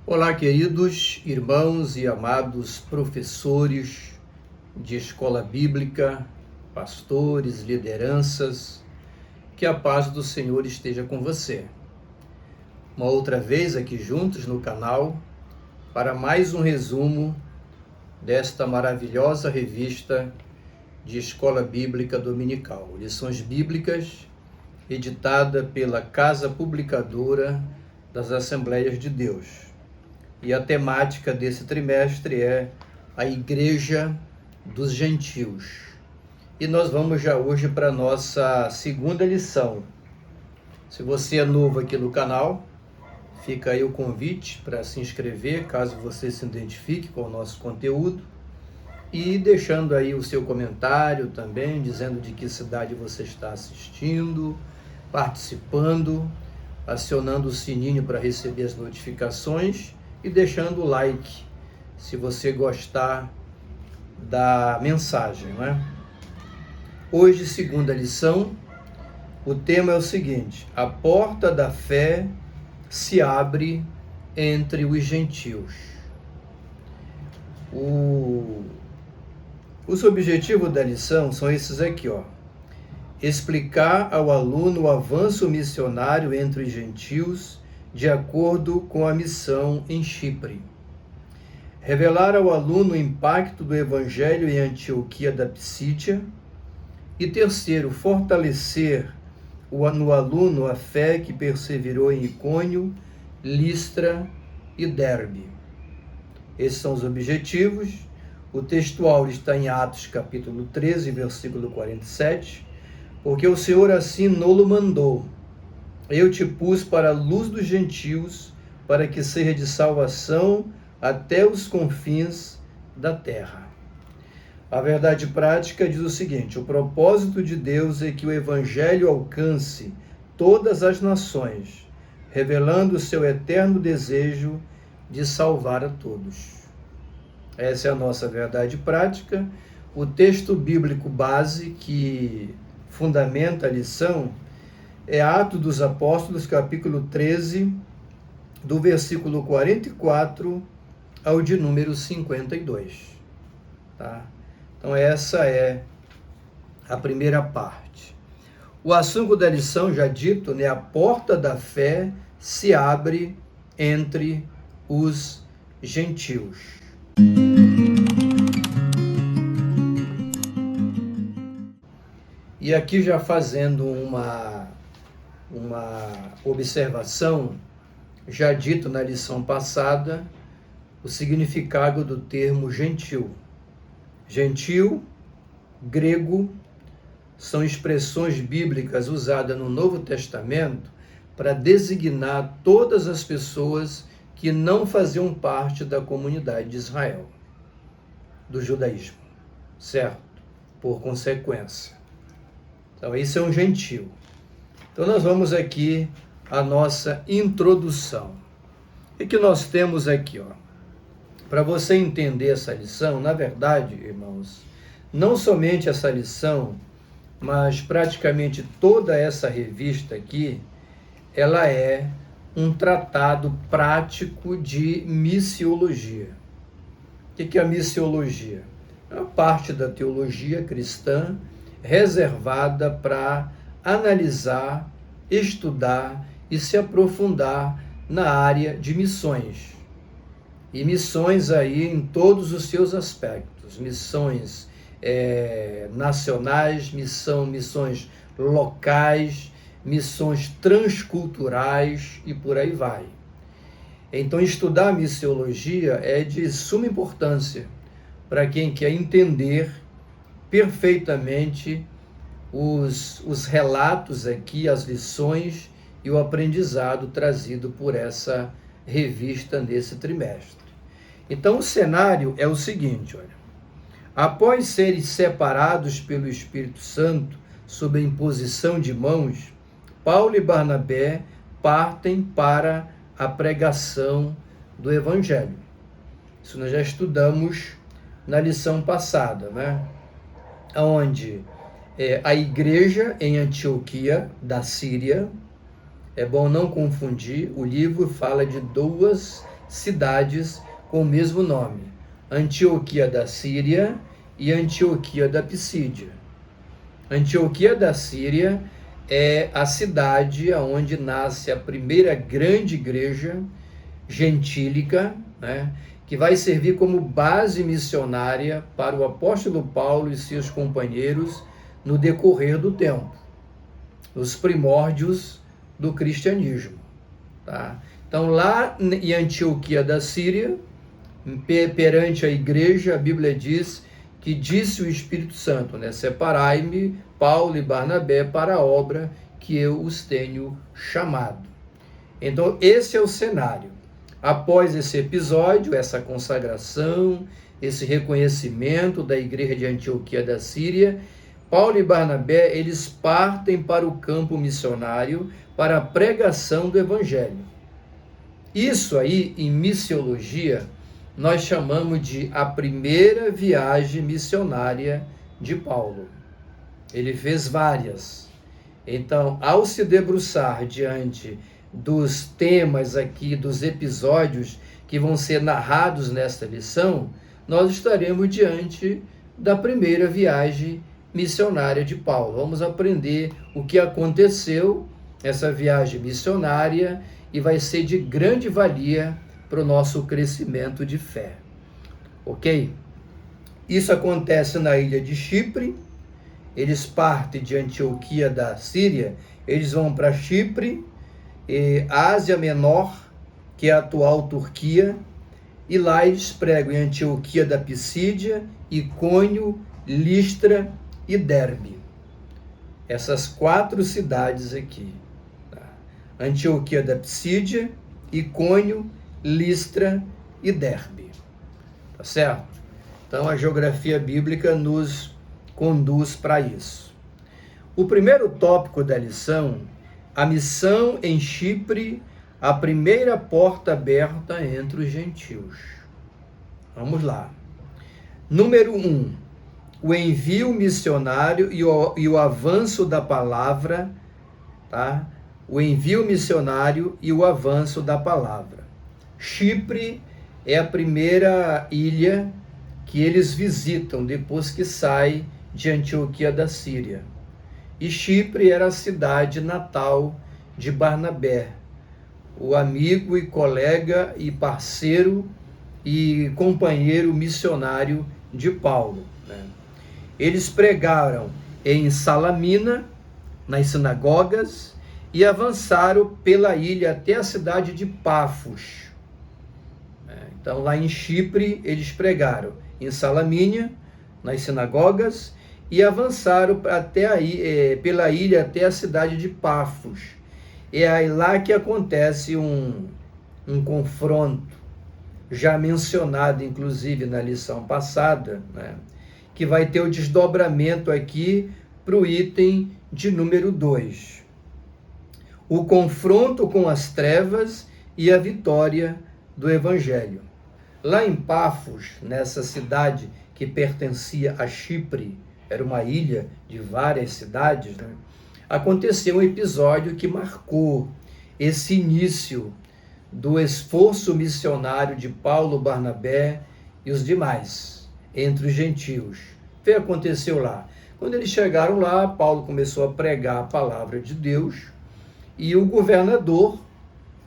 Olá, queridos irmãos e amados professores de escola bíblica, pastores, lideranças, que a paz do Senhor esteja com você. Uma outra vez aqui juntos no canal para mais um resumo desta maravilhosa revista de escola bíblica dominical, Lições Bíblicas, editada pela Casa Publicadora das Assembleias de Deus. E a temática desse trimestre é a Igreja dos Gentios. E nós vamos já hoje para a nossa segunda lição. Se você é novo aqui no canal, fica aí o convite para se inscrever, caso você se identifique com o nosso conteúdo, e deixando aí o seu comentário também, dizendo de que cidade você está assistindo, participando, acionando o sininho para receber as notificações, e deixando o like, se você gostar da mensagem, não é? Hoje, segunda lição, o tema é o seguinte: a porta da fé se abre entre os gentios. Os objetivos da lição são esses aqui, ó. Explicar ao aluno o avanço missionário entre os gentios de acordo com a missão em Chipre. Revelar ao aluno o impacto do Evangelho em Antioquia da Psídia. E terceiro, fortalecer no aluno a fé que perseverou em Icônio, Listra e Derbe. Esses são os objetivos. O textual está em Atos capítulo 13, versículo 47. Porque o Senhor assim nolo mandou. Eu te pus para a luz dos gentios, para que seja de salvação até os confins da terra. A verdade prática diz o seguinte: o propósito de Deus é que o Evangelho alcance todas as nações, revelando o seu eterno desejo de salvar a todos. Essa é a nossa verdade prática. O texto bíblico base que fundamenta a lição é Atos dos Apóstolos, capítulo 13, do versículo 44 ao de número 52. Tá? Então essa é a primeira parte. O assunto da lição, já dito, né? A porta da fé se abre entre os gentios. E aqui já fazendo uma observação, já dito na lição passada, o significado do termo gentil. Gentil, grego, são expressões bíblicas usadas no Novo Testamento para designar todas as pessoas que não faziam parte da comunidade de Israel, do judaísmo, certo? Por consequência. Então, isso é um gentil. Então, nós vamos aqui à nossa introdução. O que nós temos aqui, ó? Para você entender essa lição, na verdade, irmãos, não somente essa lição, mas praticamente toda essa revista aqui, ela é um tratado prático de missiologia. O que é a missiologia? É uma parte da teologia cristã reservada para analisar, estudar e se aprofundar na área de missões. E missões aí em todos os seus aspectos. Missões nacionais, missões locais, missões transculturais e por aí vai. Então, estudar a missiologia é de suma importância para quem quer entender perfeitamente os relatos aqui, as lições e o aprendizado trazido por essa revista nesse trimestre. Então, o cenário é o seguinte, olha. Após serem separados pelo Espírito Santo sob a imposição de mãos, Paulo e Barnabé partem para a pregação do Evangelho. Isso nós já estudamos na lição passada, né? Onde a igreja em Antioquia da Síria, é bom não confundir, o livro fala de duas cidades com o mesmo nome: Antioquia da Síria e Antioquia da Pisídia. Antioquia da Síria é a cidade onde nasce a primeira grande igreja gentílica, né, que vai servir como base missionária para o apóstolo Paulo e seus companheiros no decorrer do tempo, os primórdios do cristianismo. Tá? Então, lá em Antioquia da Síria, perante a igreja, a Bíblia diz que disse o Espírito Santo, né? Separai-me, Paulo e Barnabé, para a obra que eu os tenho chamado. Então, esse é o cenário. Após esse episódio, essa consagração, esse reconhecimento da igreja de Antioquia da Síria, Paulo e Barnabé, eles partem para o campo missionário, para a pregação do evangelho. Isso aí, em missiologia, nós chamamos de a primeira viagem missionária de Paulo. Ele fez várias. Então, ao se debruçar diante dos temas aqui, dos episódios que vão ser narrados nesta lição, nós estaremos diante da primeira viagem missionária de Paulo. Vamos aprender o que aconteceu nessa viagem missionária e vai ser de grande valia para o nosso crescimento de fé. Ok? Isso acontece na ilha de Chipre. Eles partem de Antioquia da Síria, eles vão para Chipre, Ásia Menor, que é a atual Turquia, e lá eles pregam em Antioquia da Pisídia, Icônio, Listra e Derbe. Essas 4 cidades aqui. Tá? Antioquia da Pisídia, Icônio, Listra e Derbe. Tá certo? Então a geografia bíblica nos conduz para isso. O primeiro tópico da lição: a missão em Chipre, a primeira porta aberta entre os gentios. Vamos lá. Número 1, o envio missionário e o avanço da palavra, tá? O envio missionário e o avanço da palavra. Chipre é a primeira ilha que eles visitam depois que saem de Antioquia da Síria. E Chipre era a cidade natal de Barnabé, o amigo e colega e parceiro e companheiro missionário de Paulo, né? Eles pregaram em Salamina, nas sinagogas, e avançaram pela ilha até a cidade de Pafos. Então, lá em Chipre, eles pregaram em Salamina, nas sinagogas, e avançaram pela ilha até a cidade de Pafos. É aí lá que acontece um confronto, já mencionado inclusive na lição passada, né? Que vai ter o desdobramento aqui para o item de número 2. O confronto com as trevas e a vitória do Evangelho. Lá em Pafos, nessa cidade que pertencia a Chipre, era uma ilha de várias cidades, né? Aconteceu um episódio que marcou esse início do esforço missionário de Paulo, Barnabé e os demais, entre os gentios. O que aconteceu lá? Quando eles chegaram lá, Paulo começou a pregar a palavra de Deus e o governador,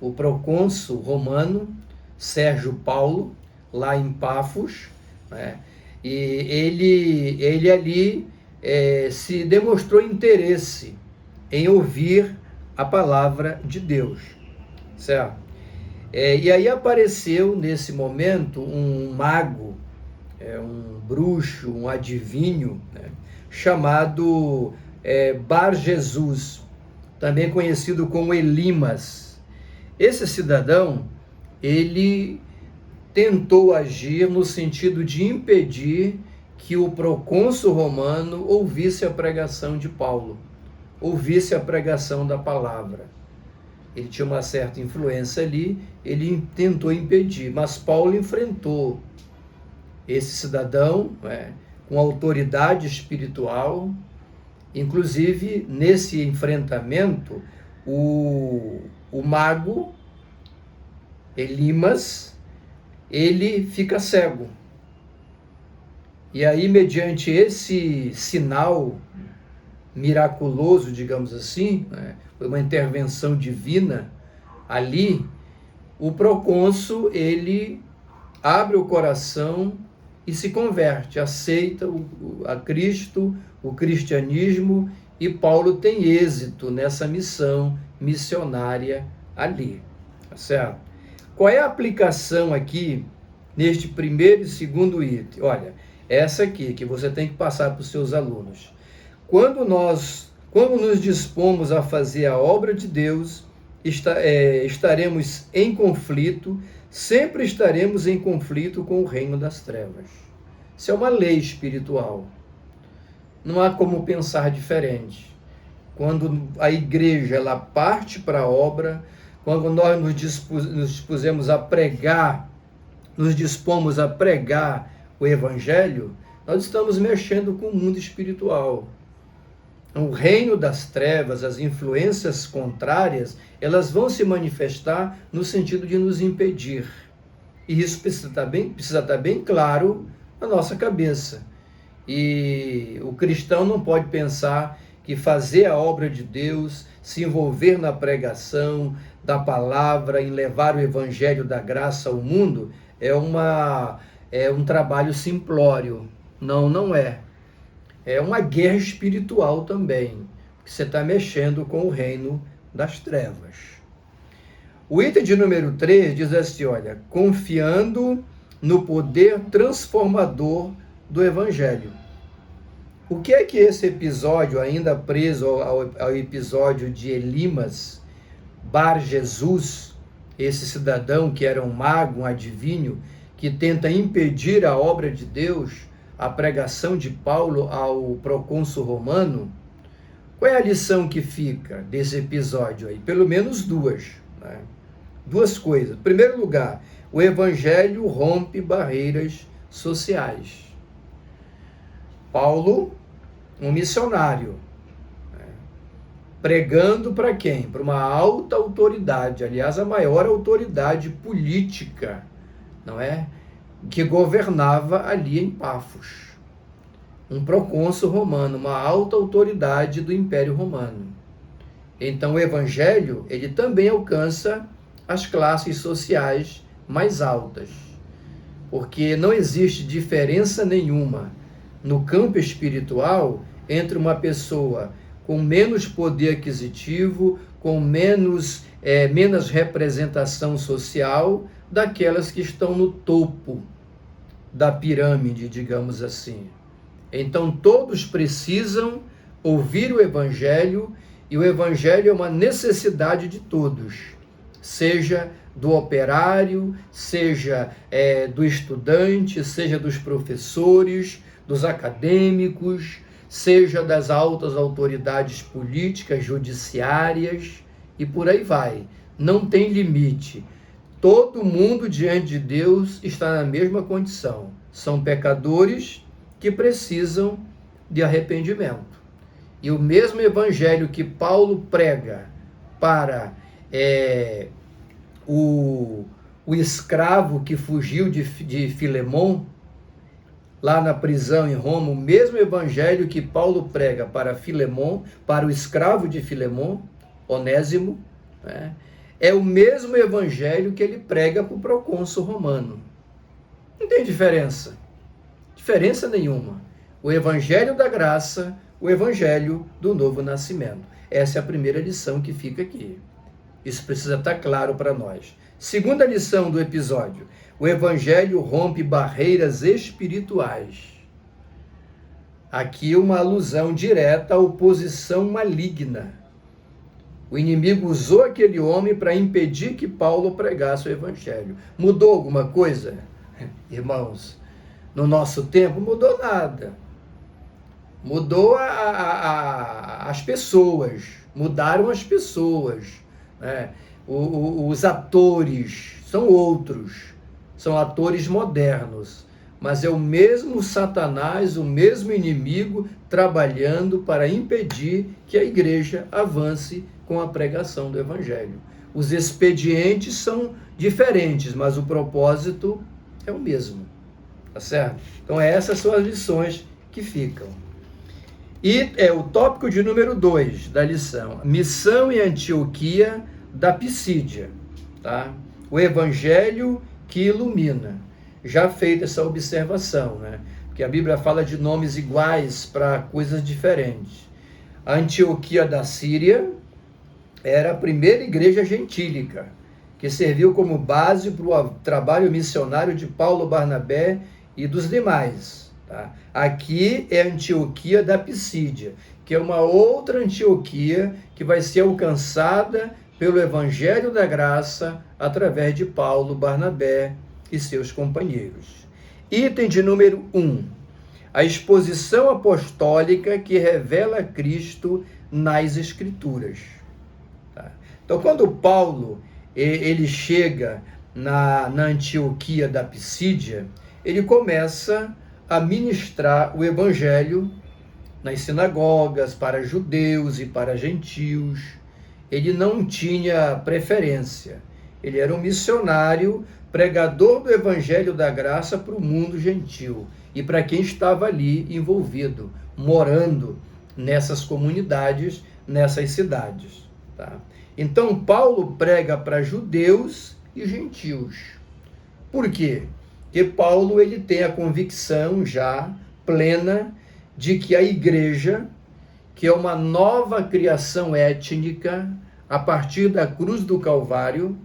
o procônsul romano, Sérgio Paulo, lá em Pafos, né? E ele ali se demonstrou interesse em ouvir a palavra de Deus, certo? E aí apareceu nesse momento um mago, um bruxo, um adivinho, né, chamado Bar Jesus, também conhecido como Elimas. Esse cidadão, ele tentou agir no sentido de impedir que o procônsul romano ouvisse a pregação de Paulo, ouvisse a pregação da palavra. Ele tinha uma certa influência ali, ele tentou impedir, mas Paulo enfrentou esse cidadão, né, com autoridade espiritual. Inclusive, nesse enfrentamento, o mago Elimas, ele fica cego. E aí, mediante esse sinal miraculoso, digamos assim, né, foi uma intervenção divina ali, o procônsul, ele abre o coração e se converte, aceita a Cristo, o cristianismo, e Paulo tem êxito nessa missão missionária ali, tá certo? Qual é a aplicação aqui neste primeiro e segundo item? Olha, essa aqui que você tem que passar para os seus alunos. Quando nos dispomos a fazer a obra de Deus, estaremos em conflito, sempre estaremos em conflito com o reino das trevas. Isso é uma lei espiritual. Não há como pensar diferente. Quando a igreja ela parte para a obra, quando nós nos dispomos a pregar o evangelho, nós estamos mexendo com o mundo espiritual. O reino das trevas, as influências contrárias, elas vão se manifestar no sentido de nos impedir. E isso precisa estar bem claro na nossa cabeça. E o cristão não pode pensar que fazer a obra de Deus, se envolver na pregação da palavra, em levar o evangelho da graça ao mundo, é um trabalho simplório. Não é. É uma guerra espiritual também, porque você está mexendo com o reino das trevas. O item de número 3 diz assim, olha, confiando no poder transformador do evangelho. O que é que esse episódio, ainda preso ao episódio de Elimas, Bar Jesus, esse cidadão que era um mago, um adivinho, que tenta impedir a obra de Deus, a pregação de Paulo ao procônsul romano, qual é a lição que fica desse episódio aí? Pelo menos duas, né? Duas coisas. Em primeiro lugar, o evangelho rompe barreiras sociais. Paulo, um missionário, né? Pregando para quem? Para uma alta autoridade, aliás, a maior autoridade política, não é? Que governava ali em Pafos. Um procônsul romano, uma alta autoridade do Império Romano. Então o evangelho, ele também alcança as classes sociais mais altas. Porque não existe diferença nenhuma no campo espiritual entre uma pessoa com menos poder aquisitivo, com menos representação social, daquelas que estão no topo da pirâmide, digamos assim. Então todos precisam ouvir o evangelho, e o evangelho é uma necessidade de todos, seja do operário, seja do estudante, seja dos professores, dos acadêmicos, seja das altas autoridades políticas, judiciárias, e por aí vai. Não tem limite. Todo mundo diante de Deus está na mesma condição. São pecadores que precisam de arrependimento. E o mesmo evangelho que Paulo prega para o escravo que fugiu de Filemon, lá na prisão em Roma, o mesmo evangelho que Paulo prega para Filemon, para o escravo de Filemon, Onésimo, né? É o mesmo evangelho que ele prega para o procônsul romano. Não tem diferença. Diferença nenhuma. O evangelho da graça, o evangelho do novo nascimento. Essa é a primeira lição que fica aqui. Isso precisa estar claro para nós. Segunda lição do episódio. O evangelho rompe barreiras espirituais. Aqui uma alusão direta à oposição maligna. O inimigo usou aquele homem para impedir que Paulo pregasse o evangelho. Mudou alguma coisa? Irmãos, no nosso tempo mudou nada. Mudou as pessoas, mudaram as pessoas, né? Os atores são outros, são atores modernos, mas é o mesmo Satanás, o mesmo inimigo trabalhando para impedir que a igreja avance com a pregação do evangelho. Os expedientes são diferentes, mas o propósito é o mesmo. Tá certo? Então essas são as lições que ficam. E é o tópico de número 2 da lição. Missão em Antioquia da Pisídia. Tá? O evangelho que ilumina. Já feita essa observação, né? Porque a Bíblia fala de nomes iguais para coisas diferentes. A Antioquia da Síria era a primeira igreja gentílica, que serviu como base para o trabalho missionário de Paulo, Barnabé e dos demais. Tá? Aqui é a Antioquia da Pisídia, que é uma outra Antioquia que vai ser alcançada pelo Evangelho da Graça através de Paulo, Barnabé e seus companheiros. Item de número 1. A exposição apostólica que revela Cristo nas Escrituras. Tá? Então, quando Paulo ele chega na Antioquia da Pisídia, ele começa a ministrar o Evangelho nas sinagogas, para judeus e para gentios. Ele não tinha preferência. Ele era um missionário, pregador do Evangelho da Graça para o mundo gentil e para quem estava ali envolvido, morando nessas comunidades, nessas cidades. Tá? Então, Paulo prega para judeus e gentios. Por quê? Porque Paulo ele tem a convicção já plena de que a igreja, que é uma nova criação étnica a partir da cruz do Calvário,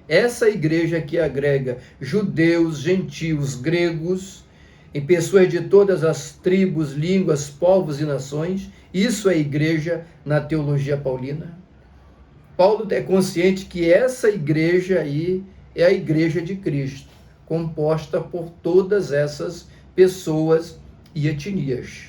essa igreja que agrega judeus, gentios, gregos, e pessoas de todas as tribos, línguas, povos e nações, isso é igreja na teologia paulina. Paulo é consciente que essa igreja aí é a igreja de Cristo, composta por todas essas pessoas e etnias.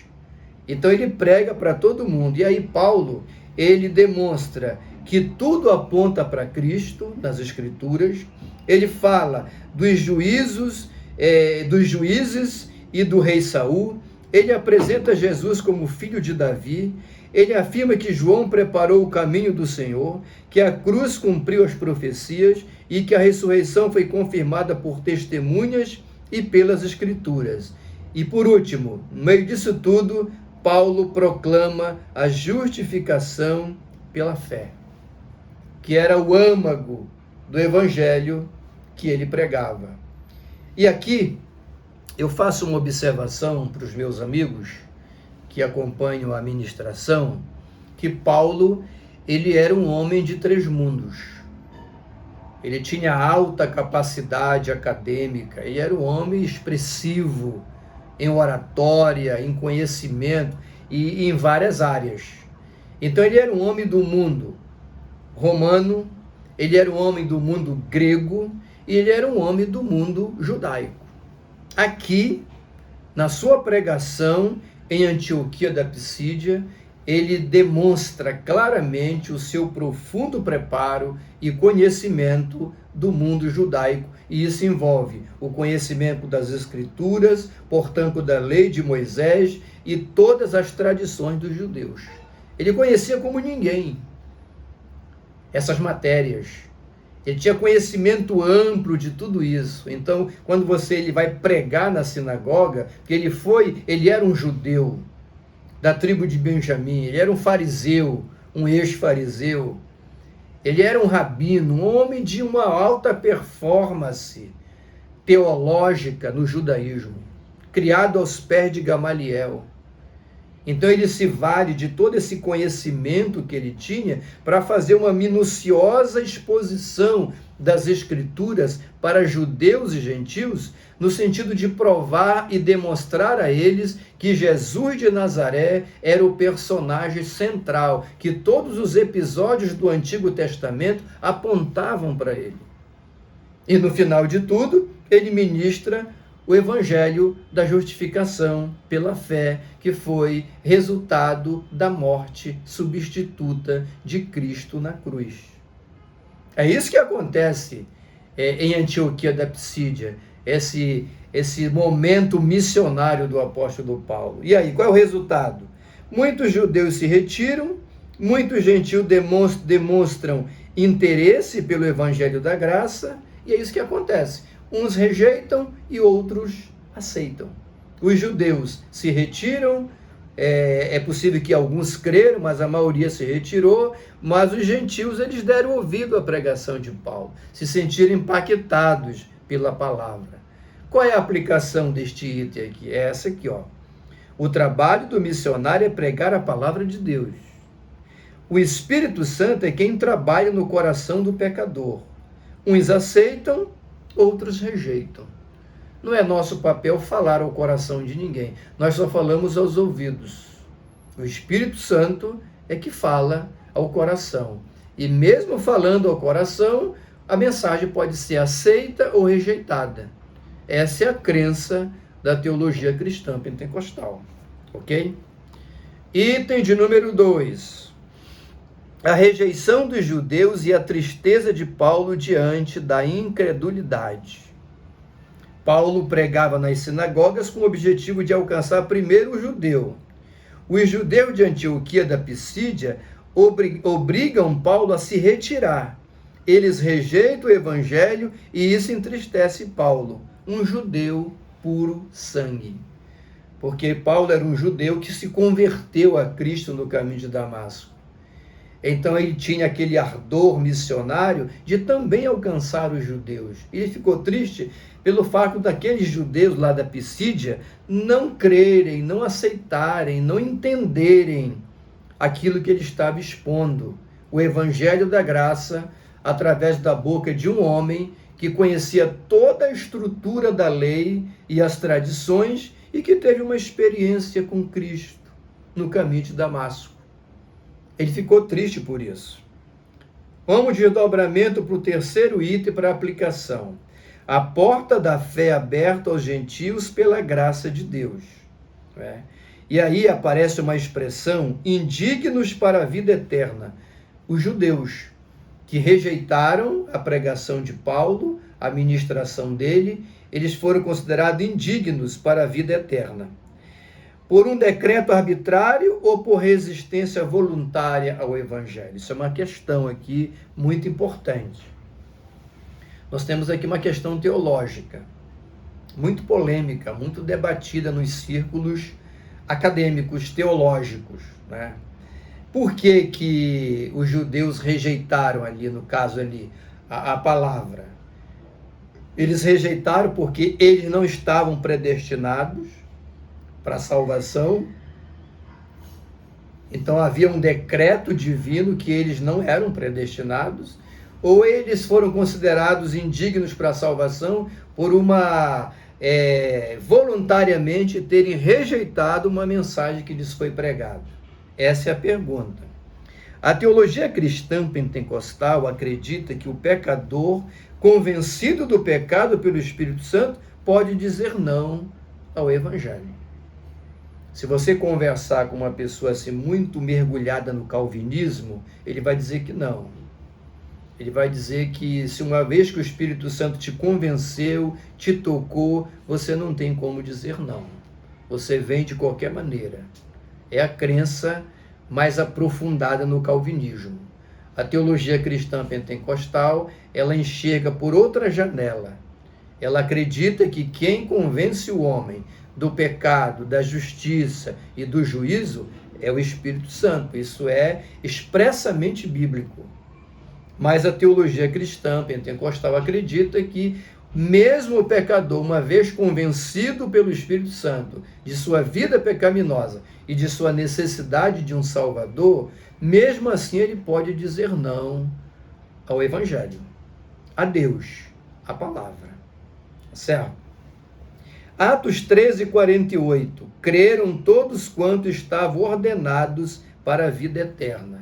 Então ele prega para todo mundo. E aí Paulo, ele demonstra que tudo aponta para Cristo nas Escrituras. Ele fala dos juízes e do rei Saul. Ele apresenta Jesus como filho de Davi. Ele afirma que João preparou o caminho do Senhor, que a cruz cumpriu as profecias e que a ressurreição foi confirmada por testemunhas e pelas Escrituras. E por último, no meio disso tudo, Paulo proclama a justificação pela fé, que era o âmago do evangelho que ele pregava. E aqui eu faço uma observação para os meus amigos que acompanham a ministração, que Paulo, ele era um homem de 3 mundos. Ele tinha alta capacidade acadêmica, ele era um homem expressivo em oratória, em conhecimento e em várias áreas. Então ele era um homem do mundo romano, ele era um homem do mundo grego e ele era um homem do mundo judaico. Aqui, na sua pregação em Antioquia da Pisídia, ele demonstra claramente o seu profundo preparo e conhecimento do mundo judaico, e isso envolve o conhecimento das Escrituras, portanto da lei de Moisés e todas as tradições dos judeus. Ele conhecia como ninguém essas matérias. Ele tinha conhecimento amplo de tudo isso. Então, quando ele vai pregar na sinagoga, que ele era um judeu da tribo de Benjamim, ele era um fariseu, um ex-fariseu, ele era um rabino, um homem de uma alta performance teológica no judaísmo, criado aos pés de Gamaliel. Então ele se vale de todo esse conhecimento que ele tinha para fazer uma minuciosa exposição das Escrituras para judeus e gentios, no sentido de provar e demonstrar a eles que Jesus de Nazaré era o personagem central, que todos os episódios do Antigo Testamento apontavam para ele. E no final de tudo, ele ministra o evangelho da justificação pela fé, que foi resultado da morte substituta de Cristo na cruz. É isso que acontece em Antioquia da Pisídia, esse momento missionário do apóstolo Paulo. E aí, qual é o resultado? Muitos judeus se retiram, muitos gentios demonstram interesse pelo evangelho da graça, e é isso que acontece. Uns rejeitam e outros aceitam. Os judeus se retiram, é possível que alguns creram, mas a maioria se retirou, mas os gentios, eles deram ouvido à pregação de Paulo, se sentiram impactados pela palavra. Qual é a aplicação deste item aqui? É essa aqui, ó. O trabalho do missionário é pregar a palavra de Deus. O Espírito Santo é quem trabalha no coração do pecador. Uns aceitam, outros rejeitam. Não é nosso papel falar ao coração de ninguém. Nós só falamos aos ouvidos. O Espírito Santo é que fala ao coração. E mesmo falando ao coração, a mensagem pode ser aceita ou rejeitada. Essa é a crença da teologia cristã pentecostal. Ok? Item de número 2. A rejeição dos judeus e a tristeza de Paulo diante da incredulidade. Paulo pregava nas sinagogas com o objetivo de alcançar primeiro o judeu. Os judeus de Antioquia da Pisídia obrigam Paulo a se retirar. Eles rejeitam o evangelho e isso entristece Paulo, um judeu puro sangue. Porque Paulo era um judeu que se converteu a Cristo no caminho de Damasco. Então ele tinha aquele ardor missionário de também alcançar os judeus. E ele ficou triste pelo fato daqueles judeus lá da Pisídia não crerem, não aceitarem, não entenderem aquilo que ele estava expondo, o evangelho da graça, através da boca de um homem que conhecia toda a estrutura da lei e as tradições e que teve uma experiência com Cristo no caminho de Damasco. Ele ficou triste por isso. Vamos de desdobramento para o terceiro item para aplicação. A porta da fé aberta aos gentios pela graça de Deus. E aí aparece uma expressão, indignos para a vida eterna. Os judeus que rejeitaram a pregação de Paulo, a ministração dele, eles foram considerados indignos para a vida eterna. Por um decreto arbitrário ou por resistência voluntária ao evangelho? Isso é uma questão aqui muito importante. Nós temos aqui uma questão teológica, muito polêmica, muito debatida nos círculos acadêmicos, teológicos, né? Por que os judeus rejeitaram ali, no caso ali, a palavra? Eles rejeitaram porque eles não estavam predestinados para a salvação. Então havia um decreto divino que eles não eram predestinados, ou eles foram considerados indignos para a salvação por voluntariamente terem rejeitado uma mensagem que lhes foi pregada. Essa é a pergunta. A teologia cristã pentecostal acredita que o pecador, convencido do pecado pelo Espírito Santo, pode dizer não ao evangelho. Se você conversar com uma pessoa assim muito mergulhada no calvinismo, ele vai dizer que não. Ele vai dizer que se uma vez que o Espírito Santo te convenceu, te tocou, você não tem como dizer não. Você vem de qualquer maneira. É a crença mais aprofundada no calvinismo. A teologia cristã pentecostal, ela enxerga por outra janela. Ela acredita que quem convence o homem do pecado, da justiça e do juízo é o Espírito Santo. Isso é expressamente bíblico. Mas a teologia cristã pentecostal acredita que mesmo o pecador, uma vez convencido pelo Espírito Santo de sua vida pecaminosa e de sua necessidade de um Salvador, mesmo assim ele pode dizer não ao Evangelho, a Deus, a palavra. Certo? Atos 13:48. Creram todos quantos estavam ordenados para a vida eterna.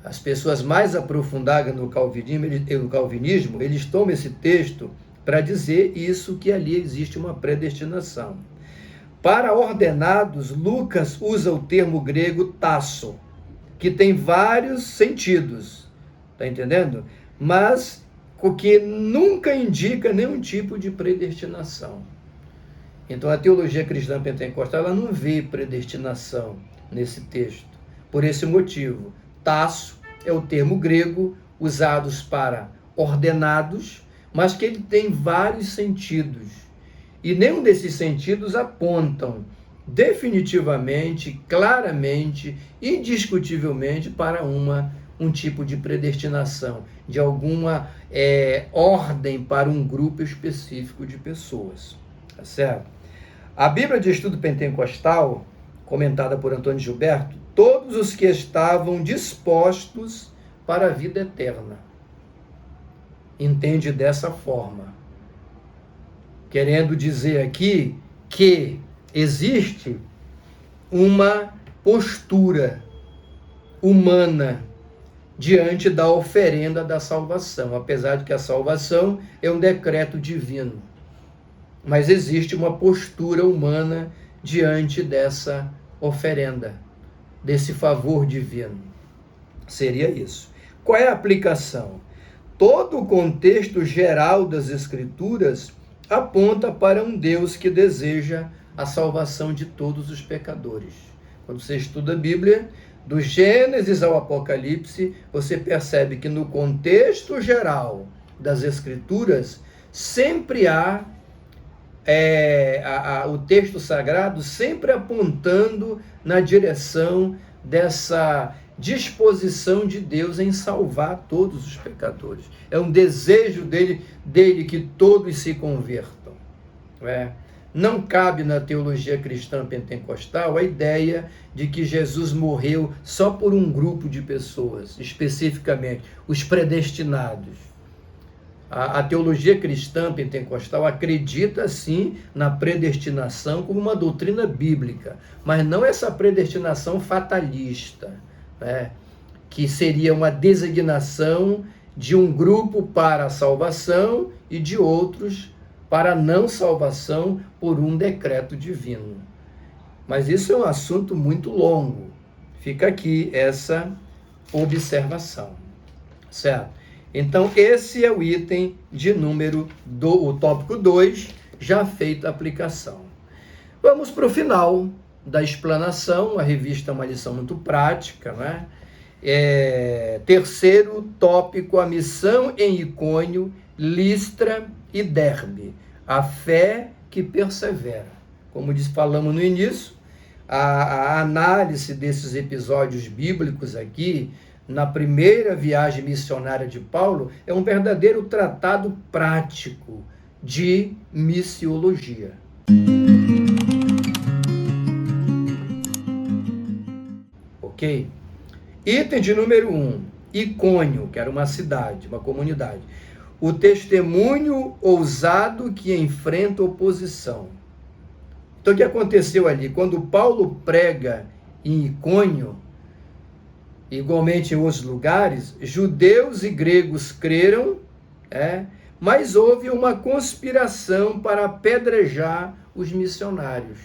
As pessoas mais aprofundadas no calvinismo, eles tomam esse texto para dizer isso, que ali existe uma predestinação. Para ordenados, Lucas usa o termo grego tasso, que tem vários sentidos, tá entendendo? Mas o que nunca indica nenhum tipo de predestinação. Então a teologia cristã pentecostal, ela não vê predestinação nesse texto. Por esse motivo, tasso é o termo grego usados para ordenados, mas que ele tem vários sentidos. E nenhum desses sentidos apontam definitivamente, claramente, indiscutivelmente para um tipo de predestinação, de alguma ordem para um grupo específico de pessoas. Tá certo? A Bíblia de Estudo Pentecostal, comentada por Antônio Gilberto, todos os que estavam dispostos para a vida eterna. Entende dessa forma. Querendo dizer aqui que existe uma postura humana diante da oferenda da salvação, apesar de que a salvação é um decreto divino. Mas existe uma postura humana diante dessa oferenda, desse favor divino. Seria isso. Qual é a aplicação? Todo o contexto geral das Escrituras aponta para um Deus que deseja a salvação de todos os pecadores. Quando você estuda a Bíblia, do Gênesis ao Apocalipse, você percebe que no contexto geral das Escrituras, sempre há o texto sagrado sempre apontando na direção dessa disposição de Deus em salvar todos os pecadores. É um desejo dele que todos se convertam. Não cabe na teologia cristã pentecostal a ideia de que Jesus morreu só por um grupo de pessoas, especificamente os predestinados. A teologia cristã pentecostal acredita, sim, na predestinação como uma doutrina bíblica, mas não essa predestinação fatalista, que seria uma designação de um grupo para a salvação e de outros para a não salvação por um decreto divino. Mas isso é um assunto muito longo. Fica aqui essa observação, certo? Então, esse é o item de o tópico 2, já feita a aplicação. Vamos para o final da explanação. A revista é uma lição muito prática, né? Terceiro tópico, a missão em Icônio, Listra e Derbe, a fé que persevera. Como falamos no início, a análise desses episódios bíblicos aqui, na primeira viagem missionária de Paulo, é um verdadeiro tratado prático de missiologia. Ok? Item de número 1, Icônio, que era uma cidade, uma comunidade. O testemunho ousado que enfrenta oposição. Então, o que aconteceu ali? Quando Paulo prega em Icônio, igualmente em outros lugares, judeus e gregos creram, mas houve uma conspiração para apedrejar os missionários.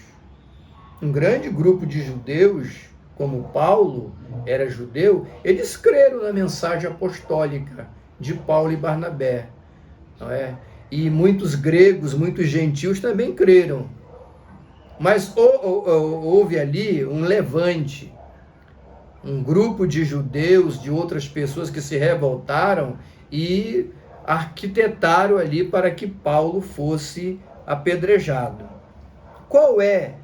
Um grande grupo de judeus, como Paulo era judeu, eles creram na mensagem apostólica de Paulo e Barnabé. Não é? E muitos gregos, muitos gentios também creram. Mas houve ali um levante, um grupo de judeus, de outras pessoas que se revoltaram e arquitetaram ali para que Paulo fosse apedrejado. Qual é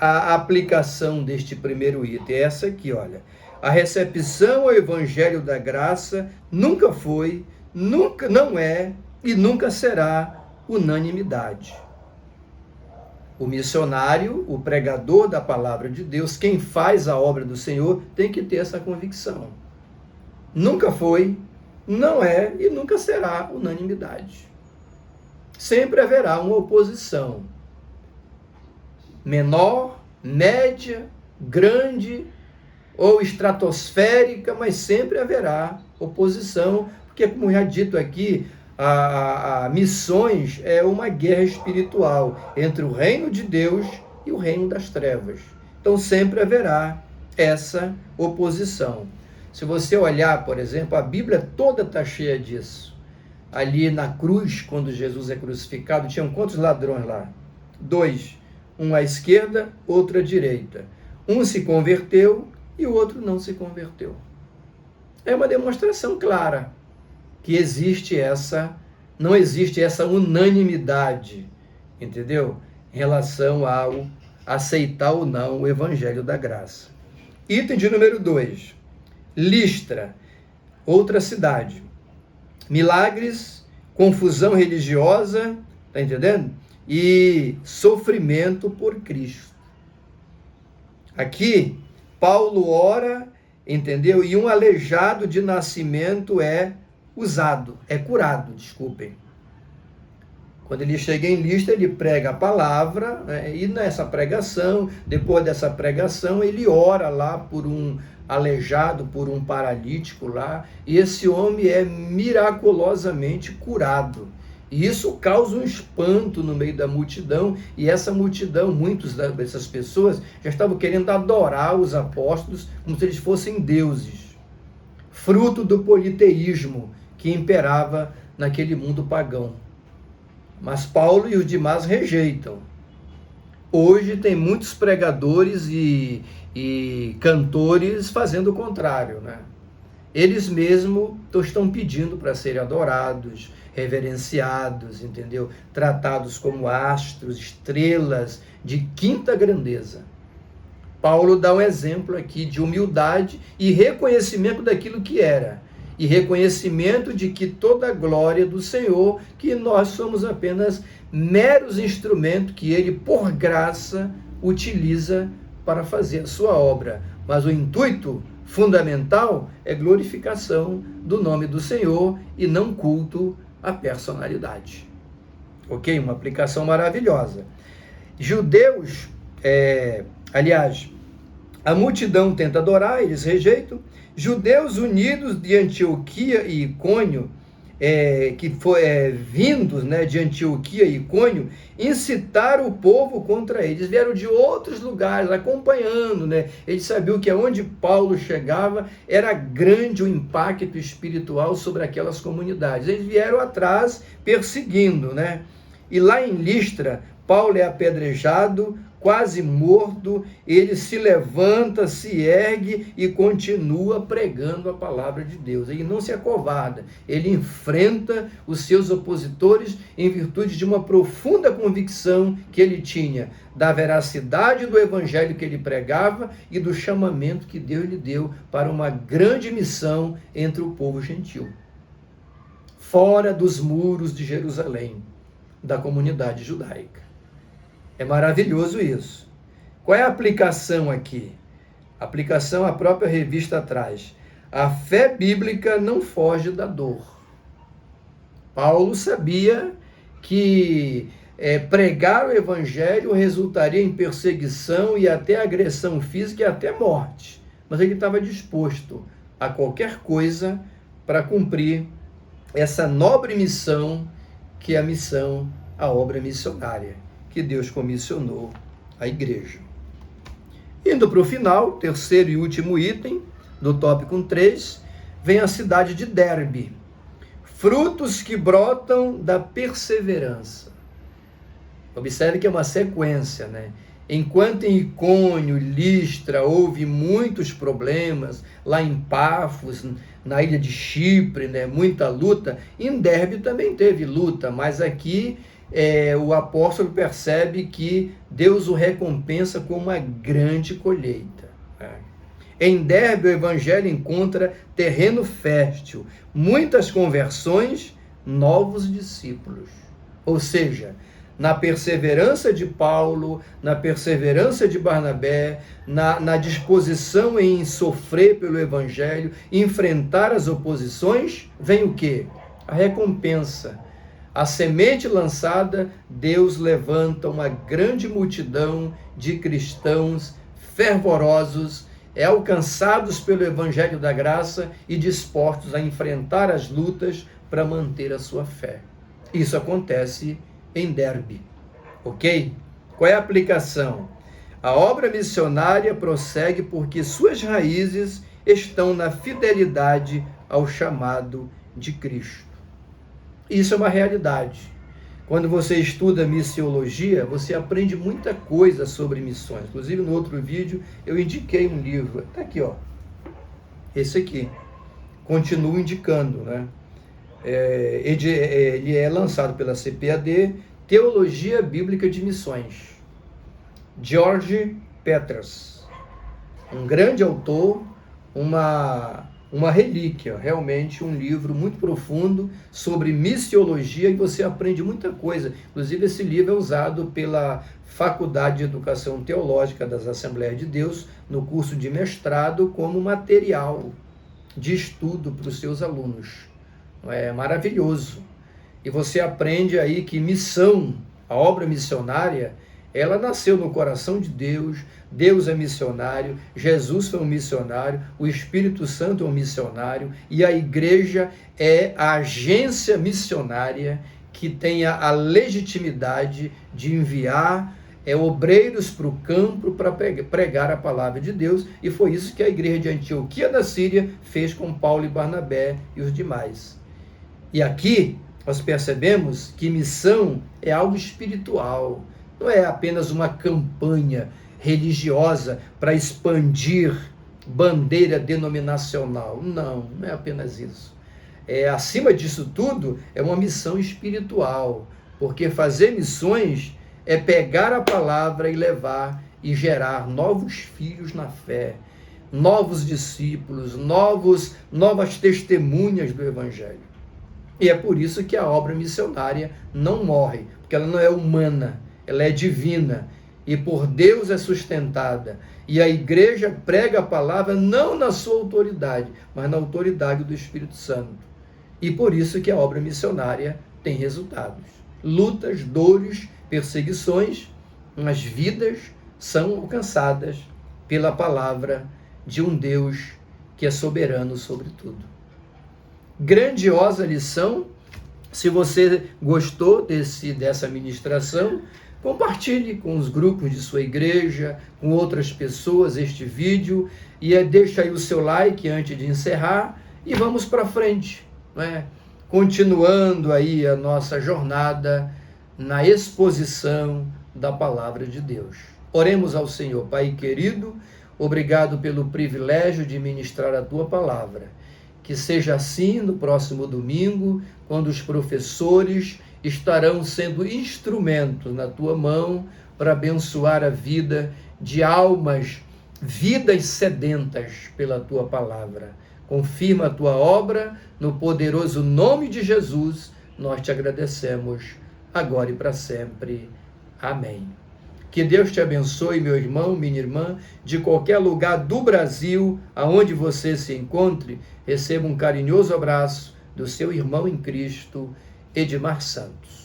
a aplicação deste primeiro item? Essa aqui, olha. A recepção ao Evangelho da Graça nunca foi, nunca não é e nunca será unanimidade. O missionário, o pregador da palavra de Deus, quem faz a obra do Senhor, tem que ter essa convicção. Nunca foi, não é e nunca será unanimidade. Sempre haverá uma oposição. Menor, média, grande ou estratosférica, mas sempre haverá oposição, porque, como já dito aqui, a missões é uma guerra espiritual entre o reino de Deus e o reino das trevas. Então sempre haverá essa oposição. Se você olhar, por exemplo, a Bíblia toda está cheia disso. Ali na cruz, quando Jesus é crucificado, tinham quantos ladrões lá? 2. Um à esquerda, outro à direita. Um se converteu e o outro não se converteu. É uma demonstração clara que não existe essa unanimidade, entendeu? Em relação ao aceitar ou não o evangelho da graça. Item de número 2. Listra, outra cidade. Milagres, confusão religiosa, tá entendendo? E sofrimento por Cristo. Aqui, Paulo ora, entendeu? E um aleijado de nascimento é curado, desculpem. Quando ele chega em Listra, ele prega a palavra, né? E nessa pregação, depois dessa pregação, ele ora lá por um aleijado, por um paralítico lá, e esse homem é miraculosamente curado. E isso causa um espanto no meio da multidão, e essa multidão, muitas dessas pessoas já estavam querendo adorar os apóstolos como se eles fossem deuses, fruto do politeísmo que imperava naquele mundo pagão. Mas Paulo e os demais rejeitam. Hoje tem muitos pregadores e cantores fazendo o contrário, né? Eles mesmos estão pedindo para serem adorados, reverenciados, entendeu? Tratados como astros, estrelas de quinta grandeza. Paulo dá um exemplo aqui de humildade e reconhecimento daquilo que era. E reconhecimento de que toda a glória do Senhor, que nós somos apenas meros instrumentos que Ele, por graça, utiliza para fazer a sua obra. Mas o intuito fundamental é glorificação do nome do Senhor e não culto à personalidade. Ok? Uma aplicação maravilhosa. Judeus, a multidão tenta adorar, eles rejeitam. Judeus unidos de Antioquia e Icônio, vindos, né, de Antioquia e Icônio, incitaram o povo contra eles. Vieram de outros lugares, acompanhando, né? Eles sabiam que aonde Paulo chegava era grande o impacto espiritual sobre aquelas comunidades. Eles vieram atrás, perseguindo, né? E lá em Listra, Paulo é apedrejado, quase morto, ele se levanta, se ergue e continua pregando a palavra de Deus. Ele não se acovarda, ele enfrenta os seus opositores em virtude de uma profunda convicção que ele tinha da veracidade do evangelho que ele pregava e do chamamento que Deus lhe deu para uma grande missão entre o povo gentil, fora dos muros de Jerusalém, da comunidade judaica. É maravilhoso isso. Qual é a aplicação aqui? A aplicação a própria revista traz. A fé bíblica não foge da dor. Paulo sabia que pregar o evangelho resultaria em perseguição e até agressão física e até morte. Mas ele estava disposto a qualquer coisa para cumprir essa nobre missão, que é a obra missionária que Deus comissionou à igreja. Indo para o final, terceiro e último item do tópico 3, vem a cidade de Derbe. Frutos que brotam da perseverança. Observe que é uma sequência, né? Enquanto em Icônio, Listra, houve muitos problemas, lá em Pafos, na ilha de Chipre, né? Muita luta, em Derbe também teve luta, mas aqui o apóstolo percebe que Deus o recompensa com uma grande colheita. Em Derbe, o evangelho encontra terreno fértil, muitas conversões, novos discípulos. Ou seja, na perseverança de Paulo, na perseverança de Barnabé, na disposição em sofrer pelo evangelho, enfrentar as oposições, vem o quê? A recompensa. A semente lançada, Deus levanta uma grande multidão de cristãos fervorosos, alcançados pelo evangelho da graça e dispostos a enfrentar as lutas para manter a sua fé. Isso acontece em Derbe, ok? Qual é a aplicação? A obra missionária prossegue porque suas raízes estão na fidelidade ao chamado de Cristo. Isso é uma realidade. Quando você estuda missiologia, você aprende muita coisa sobre missões. Inclusive, no outro vídeo, eu indiquei um livro. Está aqui, ó. Esse aqui. Continuo indicando, né? Ele é lançado pela CPAD, Teologia Bíblica de Missões. George Peters, um grande autor, uma relíquia, realmente um livro muito profundo sobre missiologia, e você aprende muita coisa. Inclusive, esse livro é usado pela Faculdade de Educação Teológica das Assembleias de Deus no curso de mestrado como material de estudo para os seus alunos. É maravilhoso. E você aprende aí que missão, a obra missionária, ela nasceu no coração de Deus. Deus é missionário, Jesus foi um missionário, o Espírito Santo é um missionário, e a igreja é a agência missionária que tem a legitimidade de enviar obreiros para o campo para pregar a palavra de Deus, e foi isso que a igreja de Antioquia da Síria fez com Paulo e Barnabé e os demais. E aqui nós percebemos que missão é algo espiritual, não é apenas uma campanha religiosa para expandir bandeira denominacional. Não é apenas isso. Acima disso tudo, é uma missão espiritual, porque fazer missões é pegar a palavra e levar e gerar novos filhos na fé, novos discípulos, novas testemunhas do Evangelho. E é por isso que a obra missionária não morre, porque ela não é humana, ela é divina, e por Deus é sustentada. E a igreja prega a palavra não na sua autoridade, mas na autoridade do Espírito Santo. E por isso que a obra missionária tem resultados. Lutas, dores, perseguições, mas vidas são alcançadas pela palavra de um Deus que é soberano sobre tudo. Grandiosa lição. Se você gostou dessa ministração, compartilhe com os grupos de sua igreja, com outras pessoas este vídeo, e deixa aí o seu like antes de encerrar, e vamos para frente, né? Continuando aí a nossa jornada na exposição da palavra de Deus. Oremos ao Senhor. Pai querido, obrigado pelo privilégio de ministrar a tua palavra. Que seja assim no próximo domingo, quando os professores estarão sendo instrumentos na tua mão para abençoar a vida de almas, vidas sedentas pela tua palavra. Confirma a tua obra, no poderoso nome de Jesus, nós te agradecemos, agora e para sempre. Amém. Que Deus te abençoe, meu irmão, minha irmã, de qualquer lugar do Brasil, aonde você se encontre, receba um carinhoso abraço do seu irmão em Cristo, Edmar Santos.